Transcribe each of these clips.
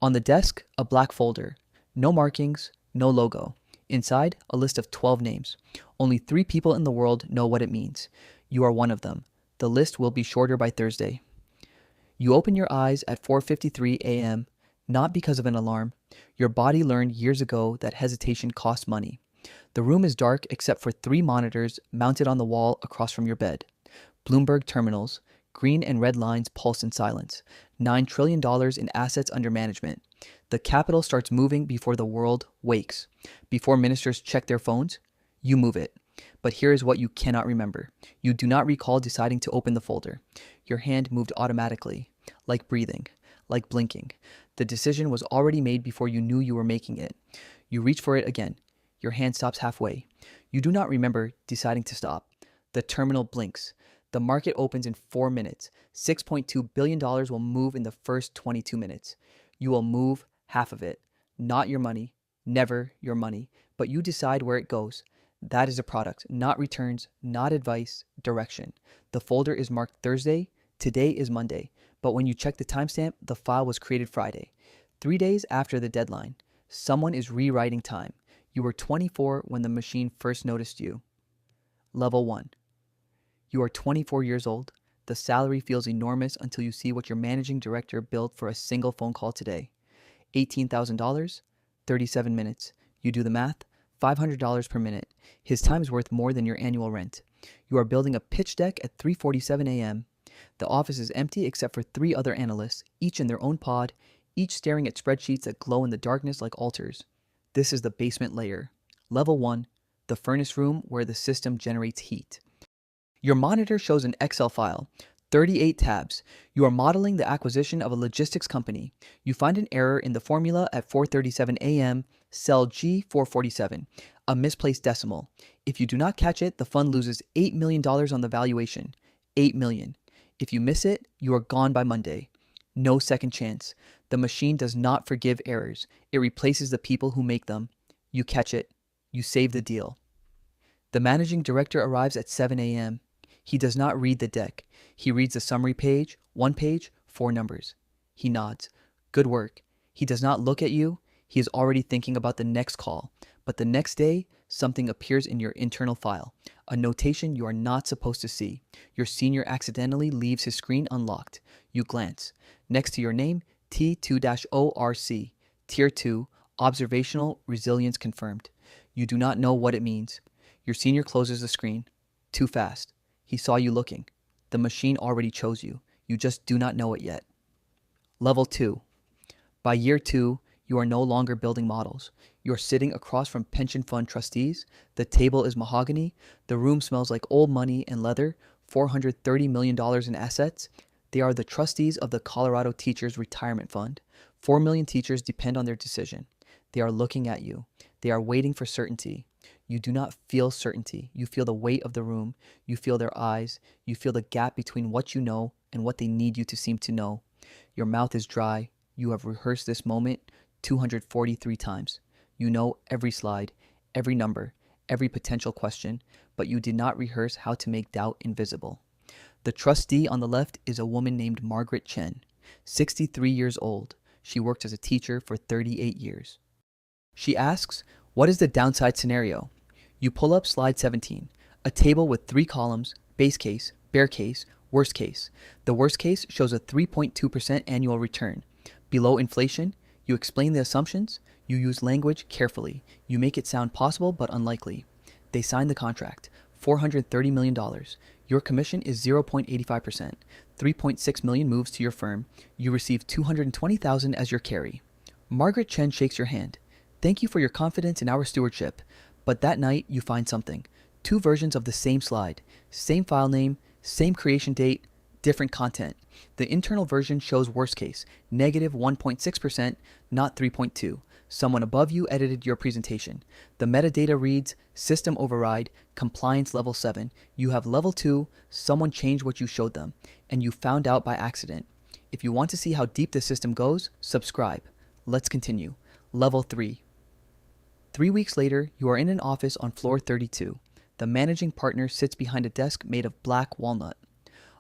On the desk, a black folder. No markings, no logo. Inside, a list of 12 names. Only 3 people in the world know what it means. You are one of them. The list will be shorter by Thursday. You open your eyes at 4:53 a.m., not because of an alarm. Your body learned years ago that hesitation costs money. The room is dark except for 3 monitors mounted on the wall across from your bed. Bloomberg terminals, green and red lines pulse in silence. $9 trillion in assets under management. The capital starts moving before the world wakes. Before ministers check their phones, you move it. But here is what you cannot remember. You do not recall deciding to open the folder. Your hand moved automatically, like breathing, like blinking. The decision was already made before you knew you were making it. You reach for it again. Your hand stops halfway. You do not remember deciding to stop. The terminal blinks. The market opens in 4 minutes. $6.2 billion will move in the first 22 minutes. You will move half of it. Not your money, never your money, but you decide where it goes. That is a product, not returns, not advice, direction. The folder is marked Thursday. Today is Monday. But when you check the timestamp, the file was created Friday. 3 days after the deadline. Someone is rewriting time. You were 24 when the machine first noticed you. Level 1. You are 24 years old. The salary feels enormous until you see what your managing director billed for a single phone call today. $18,000, 37 minutes. You do the math, $500 per minute. His time is worth more than your annual rent. You are building a pitch deck at 3:47 a.m. The office is empty except for 3 other analysts, each in their own pod, each staring at spreadsheets that glow in the darkness like altars. This is the basement layer. Level 1, the furnace room where the system generates heat. Your monitor shows an Excel file, 38 tabs. You are modeling the acquisition of a logistics company. You find an error in the formula at 4:37 a.m., cell G447, a misplaced decimal. If you do not catch it, the fund loses $8 million on the valuation. $8 million. If you miss it, you are gone by Monday. No second chance. The machine does not forgive errors. It replaces the people who make them. You catch it. You save the deal. The managing director arrives at 7 a.m. He does not read the deck. He reads the summary page, 1 page, 4 numbers. He nods. Good work. He does not look at you. He is already thinking about the next call. But the next day, something appears in your internal file. A notation you are not supposed to see. Your senior accidentally leaves his screen unlocked. You glance. Next to your name, T2-ORC. Tier 2, Observational Resilience Confirmed. You do not know what it means. Your senior closes the screen. Too fast. He saw you looking. The machine already chose you. You just do not know it yet. Level 2. By year 2, you are no longer building models. You are sitting across from pension fund trustees. The table is mahogany. The room smells like old money and leather. $430 million in assets. They are the trustees of the Colorado Teachers Retirement Fund. 4 million teachers depend on their decision. They are looking at you. They are waiting for certainty. You do not feel certainty. You feel the weight of the room. You feel their eyes. You feel the gap between what you know and what they need you to seem to know. Your mouth is dry. You have rehearsed this moment 243 times. You know every slide, every number, every potential question, but you did not rehearse how to make doubt invisible. The trustee on the left is a woman named Margaret Chen, 63 years old. She worked as a teacher for 38 years. She asks, what is the downside scenario? You pull up slide 17, a table with 3 columns, base case, bear case, worst case. The worst case shows a 3.2% annual return. Below inflation, you explain the assumptions, you use language carefully, you make it sound possible but unlikely. They sign the contract, $430 million. Your commission is 0.85%. 3.6 million moves to your firm. You receive $220,000 as your carry. Margaret Chen shakes your hand. Thank you for your confidence in our stewardship. But that night, you find something. 2 versions of the same slide, same file name, same creation date, different content. The internal version shows worst case, negative 1.6%, not 3.2. Someone above you edited your presentation. The metadata reads, system override, compliance level 7. You have level 2, someone changed what you showed them, and you found out by accident. If you want to see how deep the system goes, subscribe. Let's continue. Level 3. 3 weeks later, you are in an office on floor 32. The managing partner sits behind a desk made of black walnut.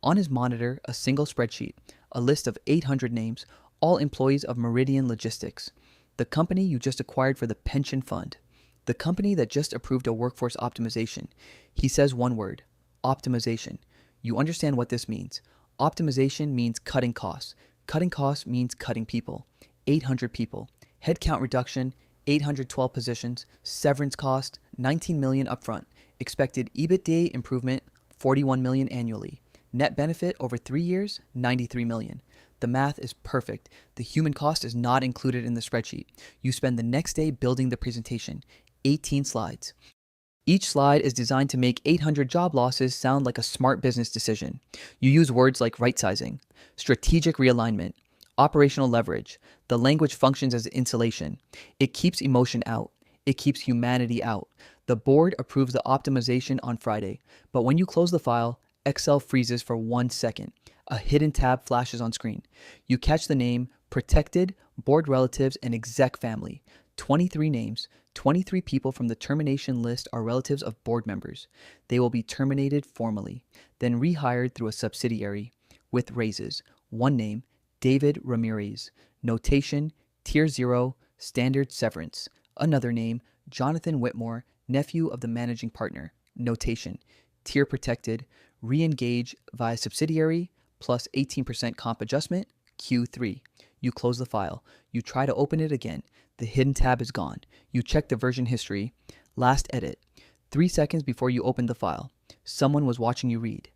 On his monitor, a single spreadsheet, a list of 800 names, all employees of Meridian Logistics, the company you just acquired for the pension fund, the company that just approved a workforce optimization. He says one word: optimization. You understand what this means. Optimization means cutting costs. Cutting costs means cutting people. 800 people. Headcount reduction, 812 positions. Severance cost, 19 million upfront. Expected EBITDA improvement, 41 million annually. Net benefit over 3 years, 93 million. The math is perfect. The human cost is not included in the spreadsheet. You spend the next day building the presentation. 18 slides. Each slide is designed to make 800 job losses sound like a smart business decision. You use words like right-sizing, strategic realignment, operational leverage. The language functions as insulation. It keeps emotion out. It keeps humanity out. The board approves the optimization on Friday, but when you close the file, Excel freezes for 1 second. A hidden tab flashes on screen. You catch the name, protected, board relatives, and exec family. 23 names, 23 people from the termination list are relatives of board members. They will be terminated formally, then rehired through a subsidiary with raises. One name, David Ramirez. Notation, Tier 0, standard severance. Another name, Jonathan Whitmore, nephew of the managing partner. Notation, tier protected, re-engage via subsidiary, plus 18% comp adjustment, Q3. You close the file. You try to open it again. The hidden tab is gone. You check the version history. Last edit. 3 seconds before you opened the file. Someone was watching you read.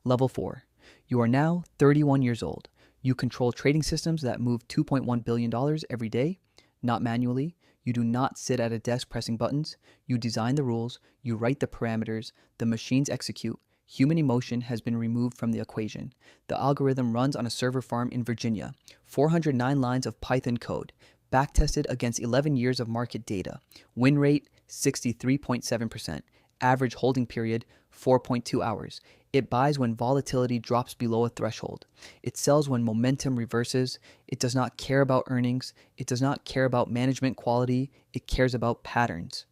Level 4. You are now 31 years old. You control trading systems that move $2.1 billion every day, not manually. You do not sit at a desk pressing buttons. You design the rules. You write the parameters. The machines execute. Human emotion has been removed from the equation. The algorithm runs on a server farm in Virginia. 409 lines of Python code. Backtested against 11 years of market data. Win rate, 63.7%. Average holding period, 4.2 hours. It buys when volatility drops below a threshold. It sells when momentum reverses. It does not care about earnings. It does not care about management quality. It cares about patterns.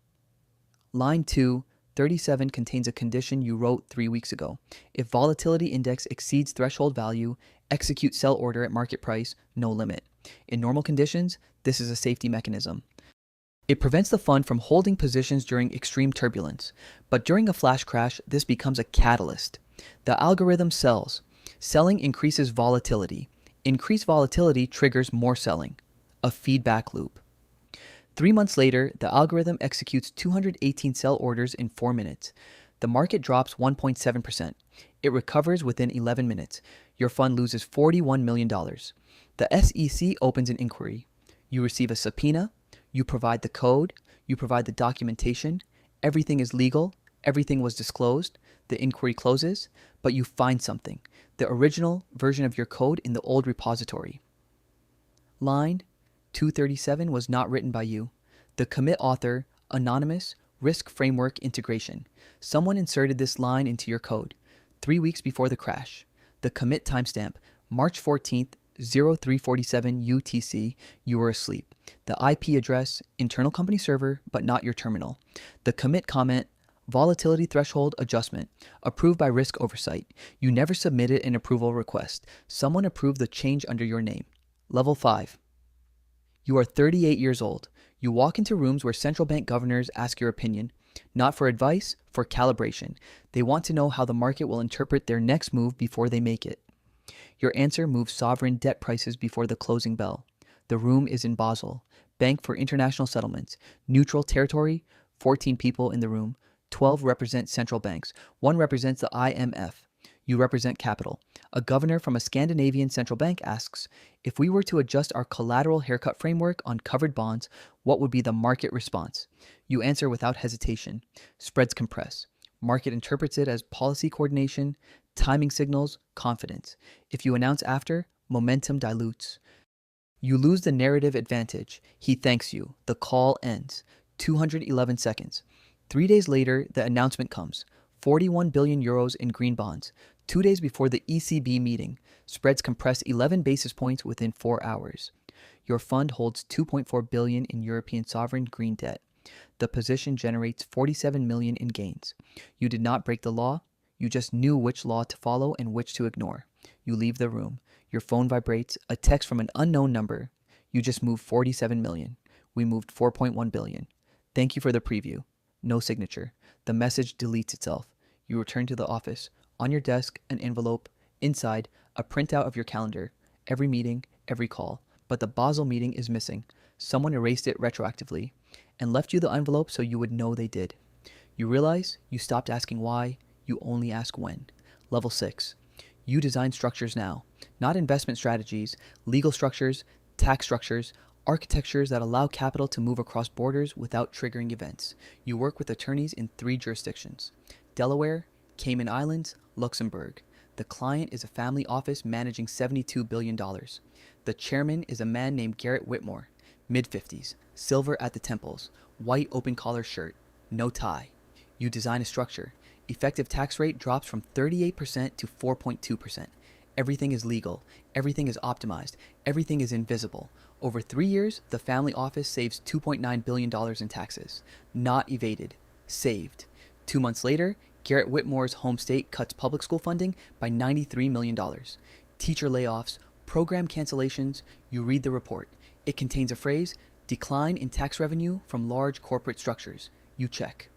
Line 2, 37 contains a condition you wrote 3 weeks ago. If volatility index exceeds threshold value, execute sell order at market price, no limit. In normal conditions, this is a safety mechanism. It prevents the fund from holding positions during extreme turbulence, but during a flash crash, this becomes a catalyst. The algorithm sells. Selling increases volatility. Increased volatility triggers more selling. A feedback loop. 3 months later, the algorithm executes 218 sell orders in 4 minutes. The market drops 1.7%. It recovers within 11 minutes. Your fund loses $41 million. The SEC opens an inquiry. You receive a subpoena. You provide the code. You provide the documentation. Everything is legal. Everything was disclosed. The inquiry closes, but you find something. The original version of your code in the old repository. Line 237 was not written by you. The commit author, anonymous, risk framework integration. Someone inserted this line into your code 3 weeks before the crash. The commit timestamp, March 14th, 0347 UTC, you were asleep. The IP address, internal company server, but not your terminal. The commit comment, volatility threshold adjustment, approved by risk oversight. You never submitted an approval request. Someone approved the change under your name. Level 5. You are 38 years old. You walk into rooms where central bank governors ask your opinion, not for advice, for calibration. They want to know how the market will interpret their next move before they make it. Your answer moves sovereign debt prices before the closing bell. The room is in Basel, Bank for International Settlements, neutral territory, 14 people in the room, 12 represent central banks, 1 represents the IMF. You represent capital. A governor from a Scandinavian central bank asks, if we were to adjust our collateral haircut framework on covered bonds, what would be the market response? You answer without hesitation. Spreads compress. Market interprets it as policy coordination, timing signals, confidence. If you announce after, momentum dilutes. You lose the narrative advantage. He thanks you. The call ends. 211 seconds. 3 days later, the announcement comes. 41 billion euros in green bonds. 2 days before the ECB meeting, spreads compress 11 basis points within 4 hours. Your fund holds 2.4 billion in European sovereign green debt. The position generates 47 million in gains. You did not break the law. You just knew which law to follow and which to ignore. You leave the room. Your phone vibrates, a text from an unknown number. You just moved 47 million. We moved 4.1 billion. Thank you for the preview. No signature. The message deletes itself. You return to the office. On your desk, an envelope. Inside, a printout of your calendar. Every meeting, every call. But the Basel meeting is missing. Someone erased it retroactively and left you the envelope so you would know they did. You realize you stopped asking why, you only ask when. Level 6. You design structures now, not investment strategies, legal structures, tax structures, architectures that allow capital to move across borders without triggering events. You work with attorneys in 3 jurisdictions: Delaware, Cayman Islands, Luxembourg. The client is a family office managing $72 billion. The chairman is a man named Garrett Whitmore, mid-50s, silver at the temples, white open-collar shirt, no tie. You design a structure. Effective tax rate drops from 38% to 4.2%. Everything is legal. Everything is optimized. Everything is invisible. Over 3 years, the family office saves $2.9 billion in taxes. Not evaded. Saved. 2 months later, Garrett Whitmore's home state cuts public school funding by $93 million. Teacher layoffs, program cancellations. You read the report. It contains a phrase, decline in tax revenue from large corporate structures. You check.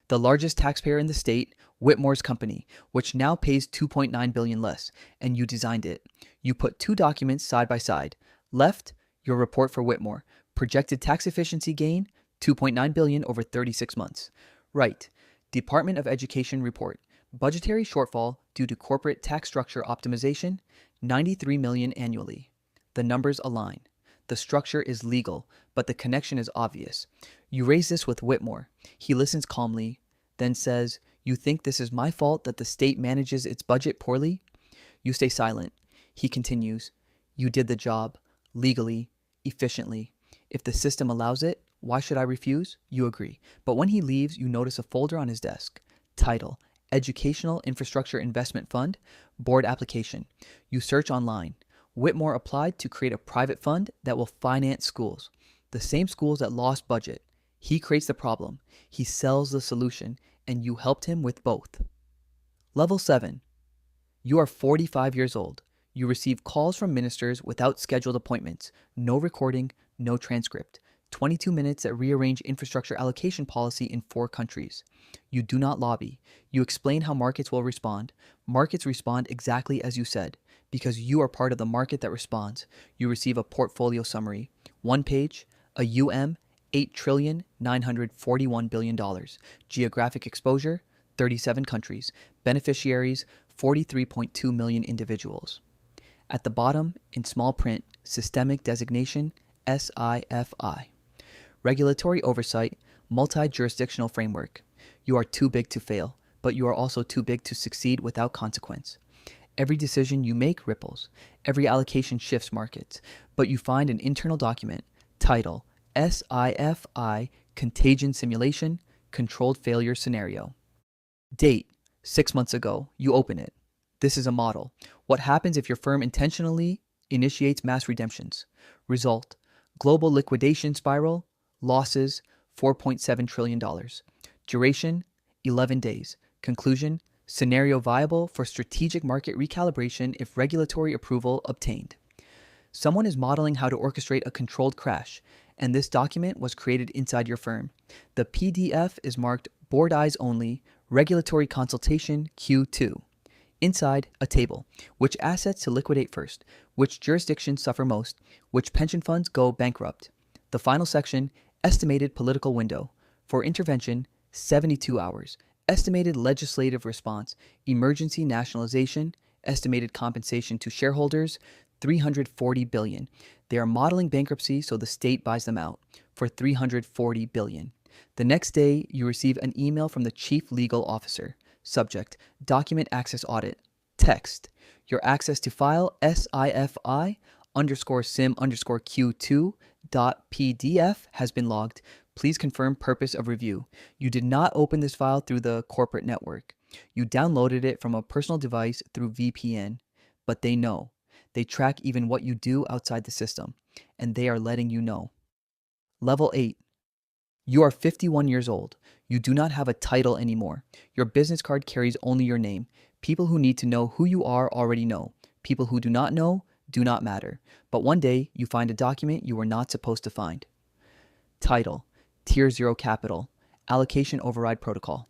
The largest taxpayer in the state, Whitmore's company, which now pays $2.9 billion less, and you designed it. You put 2 documents side by side. Left, your report for Whitmore, projected tax efficiency gain, $2.9 billion over 36 months. Right, Department of Education report, budgetary shortfall due to corporate tax structure optimization, $93 million annually. The numbers align. The structure is legal, but the connection is obvious. You raise this with Whitmore. He listens calmly, then says, "You think this is my fault that the state manages its budget poorly?" You stay silent. He continues, "You did the job, legally, efficiently. If the system allows it, why should I refuse?" You agree. But when he leaves, you notice a folder on his desk. Title, Educational Infrastructure Investment Fund, Board Application. You search online. Whitmore applied to create a private fund that will finance schools, the same schools that lost budget. He creates the problem, he sells the solution, and you helped him with both. Level 7. You are 45 years old. You receive calls from ministers without scheduled appointments, no recording, no transcript. 22 minutes that rearrange infrastructure allocation policy in 4 countries. You do not lobby. You explain how markets will respond. Markets respond exactly as you said. Because you are part of the market that responds, you receive a portfolio summary. 1 page, a $8,941 billion. Geographic exposure, 37 countries. Beneficiaries, 43.2 million individuals. At the bottom, in small print, systemic designation, SIFI. Regulatory oversight, multi-jurisdictional framework. You are too big to fail, but you are also too big to succeed without consequence. Every decision you make ripples. Every allocation shifts markets. But you find an internal document, title, SIFI, Contagion Simulation, Controlled Failure Scenario. Date, 6 months ago. You open it. This is a model. What happens if your firm intentionally initiates mass redemptions? Result, global liquidation spiral, losses, $4.7 trillion. Duration, 11 days. Conclusion, scenario viable for strategic market recalibration if regulatory approval obtained. Someone is modeling how to orchestrate a controlled crash, and this document was created inside your firm. The PDF is marked Board Eyes Only, Regulatory Consultation Q2. Inside, a table. Which assets to liquidate first? Which jurisdictions suffer most? Which pension funds go bankrupt? The final section, estimated political window. For intervention, 72 hours. Estimated legislative response, emergency nationalization, estimated compensation to shareholders, $340 billion. They are modeling bankruptcy so the state buys them out for $340 billion. The next day, you receive an email from the chief legal officer. Subject, document access audit. Text, your access to file SIFI _sim _Q2 .pdf has been logged. Please confirm purpose of review. You did not open this file through the corporate network. You downloaded it from a personal device through VPN. But they know. They track even what you do outside the system. And they are letting you know. Level 8. You are 51 years old. You do not have a title anymore. Your business card carries only your name. People who need to know who you are already know. People who do not know do not matter. But one day you find a document you were not supposed to find. Title: Tier 0 Capital, Allocation Override Protocol.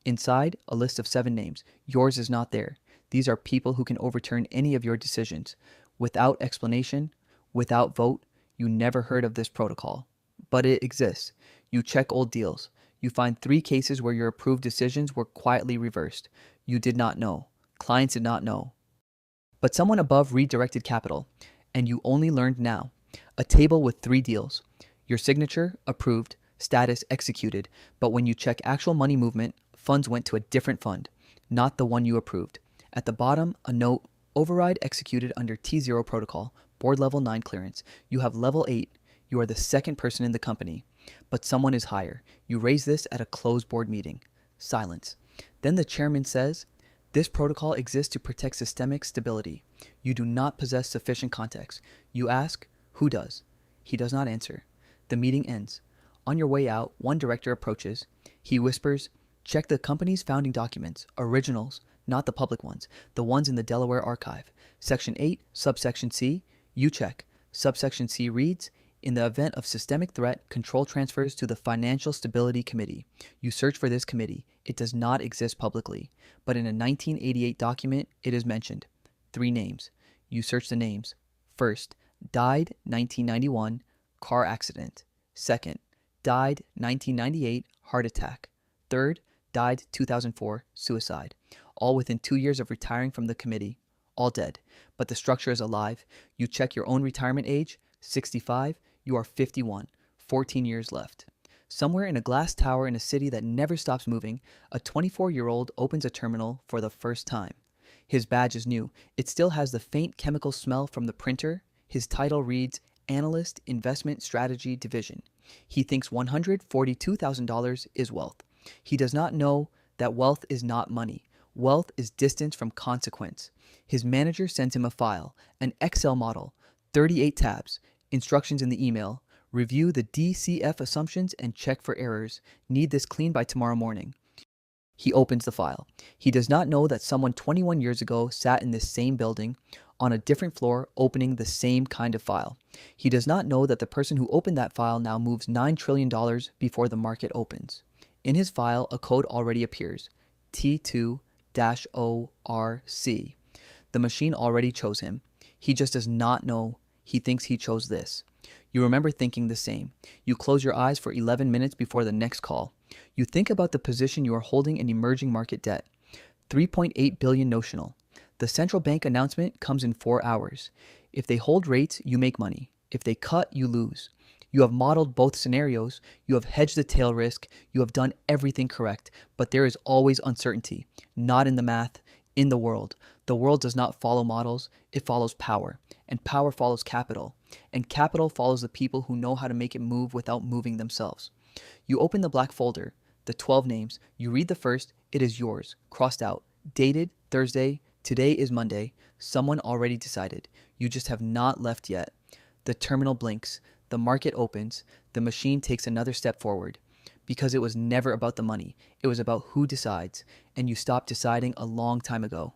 Inside, a list of 7 names. Yours is not there. These are people who can overturn any of your decisions. Without explanation, without vote, you never heard of this protocol. But it exists. You check old deals. You find 3 cases where your approved decisions were quietly reversed. You did not know. Clients did not know. But someone above redirected capital, and you only learned now. A table with 3 deals. Your signature, approved, status, executed, but when you check actual money movement, funds went to a different fund, not the one you approved. At the bottom, a note, override executed under T0 protocol, board level 9 clearance. You have level 8. You are the second person in the company, but someone is higher. You raise this at a closed board meeting. Silence. Then the chairman says, this protocol exists to protect systemic stability. You do not possess sufficient context. You ask, who does? He does not answer. The meeting ends. On your way out, one director approaches. He whispers, check the company's founding documents, originals, not the public ones, the ones in the Delaware archive. Section 8, subsection C, you check. Subsection C reads, in the event of systemic threat, control transfers to the Financial Stability Committee. You search for this committee. It does not exist publicly, but in a 1988 document, it is mentioned. 3 names. You search the names. First, died 1991, car accident. Second, died 1998, heart attack. Third, died 2004, suicide. All within 2 years of retiring from the committee. All dead, but the structure is alive. You check your own retirement age, 65, you are 51, 14 years left. Somewhere in a glass tower in a city that never stops moving, a 24-year-old opens a terminal for the first time. His badge is new. It still has the faint chemical smell from the printer. His title reads, Analyst Investment Strategy Division. He thinks $142,000 is wealth. He does not know that wealth is not money. Wealth is distance from consequence. His manager sends him a file, an Excel model, 38 tabs, instructions in the email. Review the DCF assumptions and check for errors. Need this clean by tomorrow morning. He opens the file. He does not know that someone 21 years ago sat in this same building on a different floor opening the same kind of file. He does not know that the person who opened that file now moves $9 trillion before the market opens. In his file, a code already appears, T2-ORC. The machine already chose him. He just does not know. He thinks he chose this. You remember thinking the same. You close your eyes for 11 minutes before the next call. You think about the position you are holding in emerging market debt. 3.8 billion notional. The central bank announcement comes in 4 hours. If they hold rates, you make money. If they cut, you lose. You have modeled both scenarios. You have hedged the tail risk. You have done everything correct. But there is always uncertainty. Not in the math, in the world. The world does not follow models. It follows power. And power follows capital. And capital follows the people who know how to make it move without moving themselves. You open the black folder, the 12 names. You read the first. It is yours. Crossed out. Dated Thursday. Today is Monday. Someone already decided. You just have not left yet. The terminal blinks. The market opens. The machine takes another step forward. Because it was never about the money. It was about who decides. And you stopped deciding a long time ago.